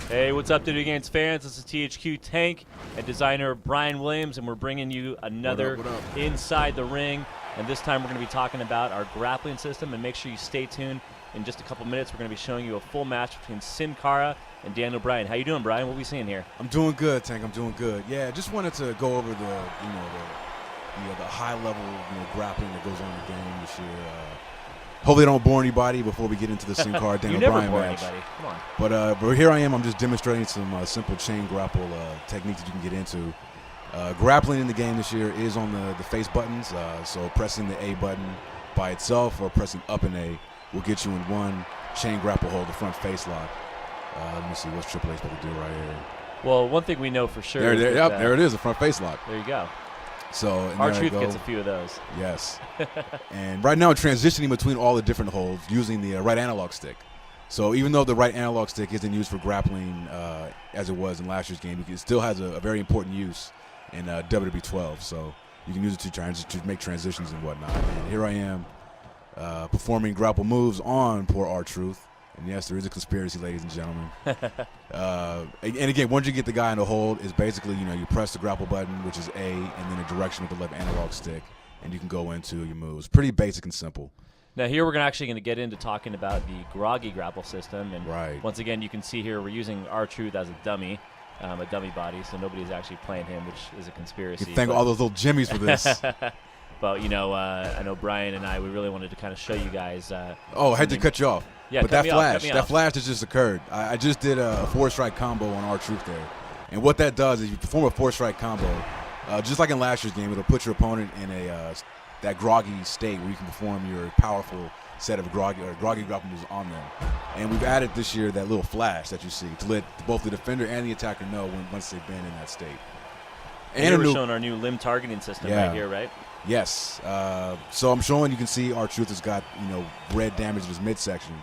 Hey, what's up, WWE Games fans? This is THQ Tank and designer Bryan Williams, and we're bringing you another what up? Inside the Ring. And this time we're going to be talking about our grappling system, and make sure you stay tuned. In just a couple minutes, we're going to be showing you a full match between Cara and Daniel Bryan. How you doing, Bryan? What are we seeing here? I'm doing good, Tank. I'm doing good. Yeah, just wanted to go over the high level grappling that goes on in the game this year. Hopefully, I don't bore anybody before we get into the Cara Daniel Bryan match. Anybody. Come on. But here I am. I'm just demonstrating some simple chain grapple techniques that you can get into. Grappling in the game this year is on the face buttons. So pressing the A button by itself or pressing up and A will get you in one chain grapple hold, the front face lock. Let me see what's Triple H supposed to do right here. Well, one thing we know for sure. There it is, the front face lock. There you go. So R-Truth gets a few of those. Yes. And right now, transitioning between all the different holds using the right analog stick. So even though the right analog stick isn't used for grappling as it was in last year's game, it still has a very important use in WWE 12. So you can use it to make transitions and whatnot. And here I am performing grapple moves on poor R-Truth. And yes, there is a conspiracy, ladies and gentlemen. And again, once you get the guy in the hold, it's basically, you press the grapple button, which is A, and then a direction with the left analog stick, and you can go into your moves. Pretty basic and simple. Now here we're actually going to get into talking about the groggy grapple system. And right. Once again, you can see here we're using R-Truth as a dummy body, so nobody's actually playing him, which is a conspiracy. You thank all those little jimmies for this. But, I know Bryan and I, we really wanted to kind of show you guys. I had to cut you off. Yeah, but that flash that just occurred. I just did a 4-strike combo on R-Truth there. And what that does is you perform a 4-strike combo, just like in last year's game, it'll put your opponent in that groggy state where you can perform your powerful set of groggy grapple moves on them. And we've added this year that little flash that you see to let both the defender and the attacker know once they've been in that state. And we're showing our new limb targeting system right here, right? Yes. So I'm showing, you can see R-Truth has got, red damage in his midsection.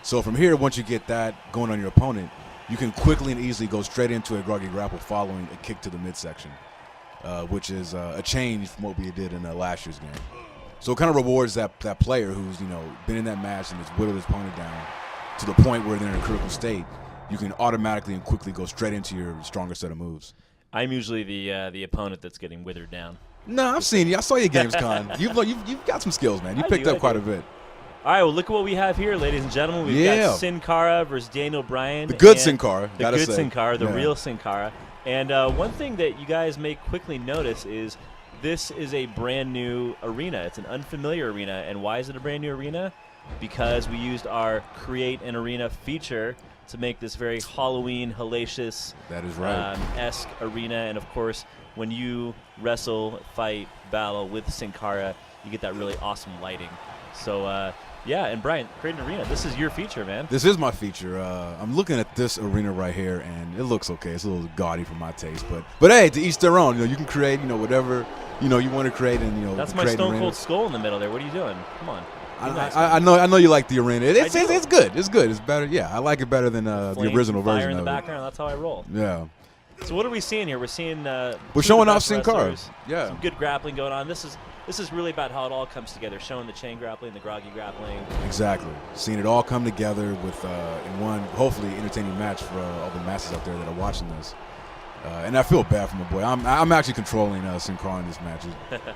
So from here, once you get that going on your opponent, you can quickly and easily go straight into a groggy grapple following a kick to the midsection, which is a change from what we did in last year's game. So it kind of rewards that player who's, been in that match and has whittled his opponent down to the point where they're in a critical state. You can automatically and quickly go straight into your stronger set of moves. I'm usually the opponent that's getting withered down. No, I've seen you. I saw you at GamesCon. You've got some skills, man. You picked up quite a bit. All right, well, look at what we have here, ladies and gentlemen. We've got Cara versus Daniel Bryan. The good Cara. The good Cara, the real Cara. And one thing that you guys may quickly notice is this is a brand new arena. It's an unfamiliar arena. And why is it a brand new arena? Because we used our Create an Arena feature to make this very Halloween, hellacious, that is right, esque arena. And, of course, when you wrestle, fight, battle with Cara, you get that really awesome lighting. So, and Bryan, Create an Arena, this is your feature, man. This is my feature. I'm looking at this arena right here, and it looks okay. It's a little gaudy for my taste, but hey, to each their own. You can create, whatever you want to create, and That's my Stone Cold Skull in the middle there. What are you doing? Come on. I know you like the arena. It's good. It's good. It's better. Yeah, I like it better than the original version. Fire in the of background. That's how I roll. Yeah. So what are we seeing here? We're seeing we're showing off Cara. Yeah. Some good grappling going on. This is really about how it all comes together, showing the chain grappling, the groggy grappling. Exactly. Seeing it all come together with in one hopefully entertaining match for all the masses out there that are watching this. And I feel bad for my boy. I'm actually controlling Cara in this match.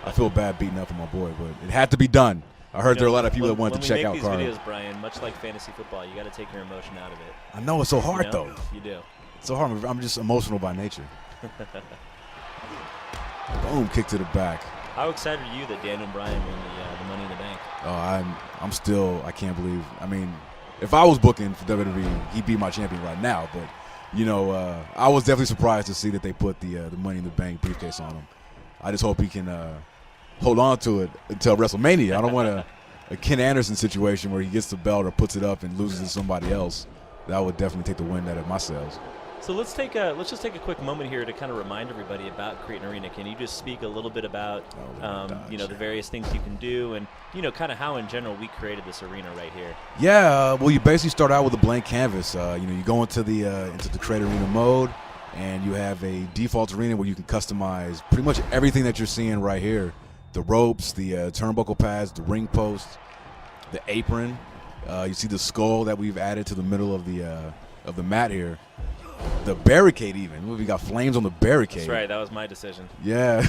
I feel bad beating up on my boy, but it had to be done. I heard there are a lot of people that wanted to check out Cara. When we make these videos, Bryan, much like fantasy football, you got to take your emotion out of it. I know, it's so hard though. You do. It's so hard. I'm just emotional by nature. Boom, kick to the back. How excited are you that Daniel Bryan won the Money in the Bank? Oh, I can't believe. I mean, if I was booking for WWE, he'd be my champion right now. But I was definitely surprised to see that they put the Money in the Bank briefcase on him. I just hope he can hold on to it until WrestleMania. I don't want a Ken Anderson situation where he gets the belt or puts it up and loses to somebody else. That would definitely take the wind out of my sails. So let's just take a quick moment here to kind of remind everybody about Create an Arena. Can you just speak a little bit about the various things you can do and kind of how in general we created this arena right here? Yeah, well, you basically start out with a blank canvas. You go into the Create Arena mode, and you have a default arena where you can customize pretty much everything that you're seeing right here: the ropes, the turnbuckle pads, the ring posts, the apron. You see the skull that we've added to the middle of the mat here. the barricade even. We got flames on the barricade. That's right. That was my decision. Yeah.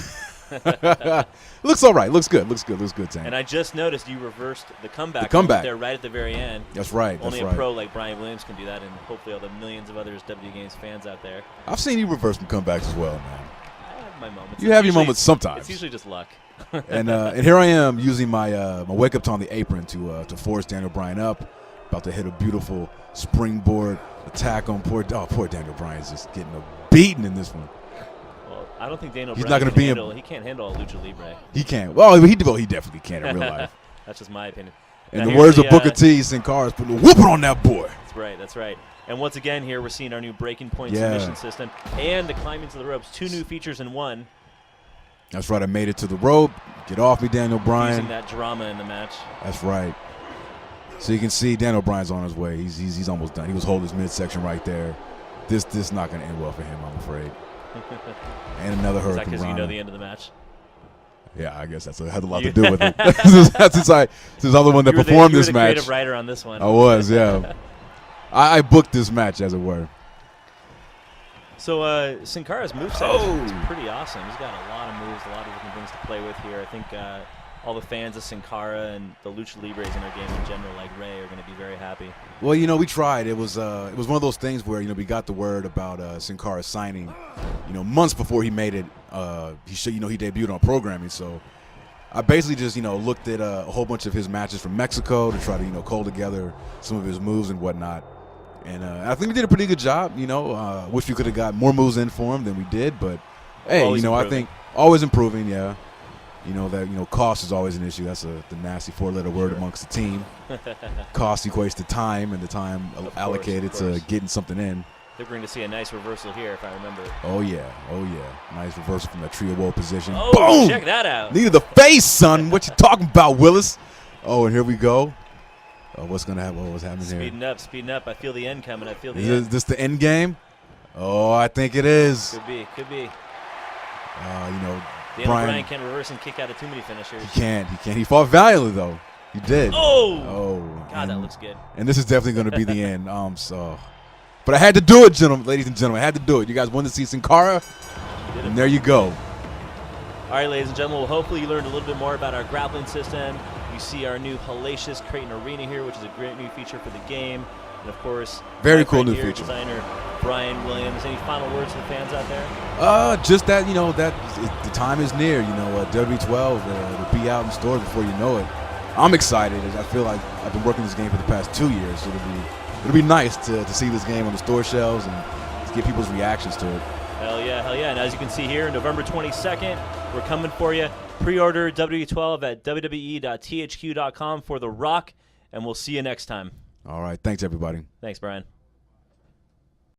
Looks all right. Looks good. Looks good. Looks good, Tank. And I just noticed you reversed the comeback. The comeback. There right at the very end. That's right. Only that's a pro right. like Bryan Williams can do that, and hopefully all the millions of others WWE Games fans out there. I've seen you reverse some comebacks as well, man. I have my moments. You have your moments sometimes. It's usually just luck. And here I am using my my wake up on the apron to force Daniel Bryan up. About to hit a beautiful springboard attack on poor Daniel Bryan's just getting a beating in this one. Well, I don't think Daniel He's Bryan not gonna be he can't handle a lucha libre. He can't. Well, he definitely can in real life. That's just my opinion. In Now, the here's words of Booker T, Sin Cara's putting a whooping on that boy. That's right. That's right. And once again, here we're seeing our new breaking point Yeah. submission system and the climbing to the ropes. 2 new features in one. That's right. I made it to the rope. Get off me, Daniel Bryan. Using that drama in the match. That's right. So you can see Daniel Bryan's on his way. He's almost done. He was holding his midsection right there. This not going to end well for him, I'm afraid. And another Is that Hurricane because you know Rana. the end of the match? Yeah, I guess that had a lot to do with it. since I'm the one that performed this you were the match. creative writer on this one. I was, yeah. I booked this match, as it were. So Sin Cara's moveset is pretty awesome. He's got a lot of moves, a lot of different things to play with here. I think all the fans of Sin Cara and the Lucha Libres in our game in general, like Ray, are going to be very happy. Well, we tried. It was one of those things where we got the word about Sin Cara signing, months before he made it. He debuted on programming. So I basically just looked at a whole bunch of his matches from Mexico to try to cull together some of his moves and whatnot. And I think we did a pretty good job. Wish we could have got more moves in for him than we did, but hey, I think always improving. Yeah. That cost is always an issue. That's the nasty 4-letter word amongst the team. Cost equates to time, and the time allocated to getting something in. They're going to see a nice reversal here, if I remember. Oh yeah. Nice reversal from that trio woe position. Oh, boom! check that out. Knee to the face, son. What you talking about, Willis? Oh, and here we go. Oh, what's gonna happen? What's happening here? Speeding up. I feel the end coming. Is this the end game? Oh, I think it is. Could be. Daniel Bryan can't reverse and kick out of too many finishers. He can't. He fought valiantly though. He did. Oh. God, that looks good. And this is definitely going to be the end. But I had to do it, ladies and gentlemen. I had to do it. You guys wanted to see Sin Cara, and there you go. All right, ladies and gentlemen. Well, hopefully you learned a little bit more about our grappling system. You see our new Hellacious Creighton Arena here, which is a great new feature for the game. And, of course, very cool new feature. Designer Bryan Williams. Any final words to the fans out there? Just that, the time is near. WWE 12 will be out in stores before you know it. I'm excited. I feel like I've been working this game for the past 2 years. So it'll be nice to see this game on the store shelves and to get people's reactions to it. Hell yeah. And as you can see here, November 22nd, we're coming for you. Pre-order WWE12 at wwe.thq.com for The Rock, and we'll see you next time. All right. Thanks, everybody. Thanks, Bryan.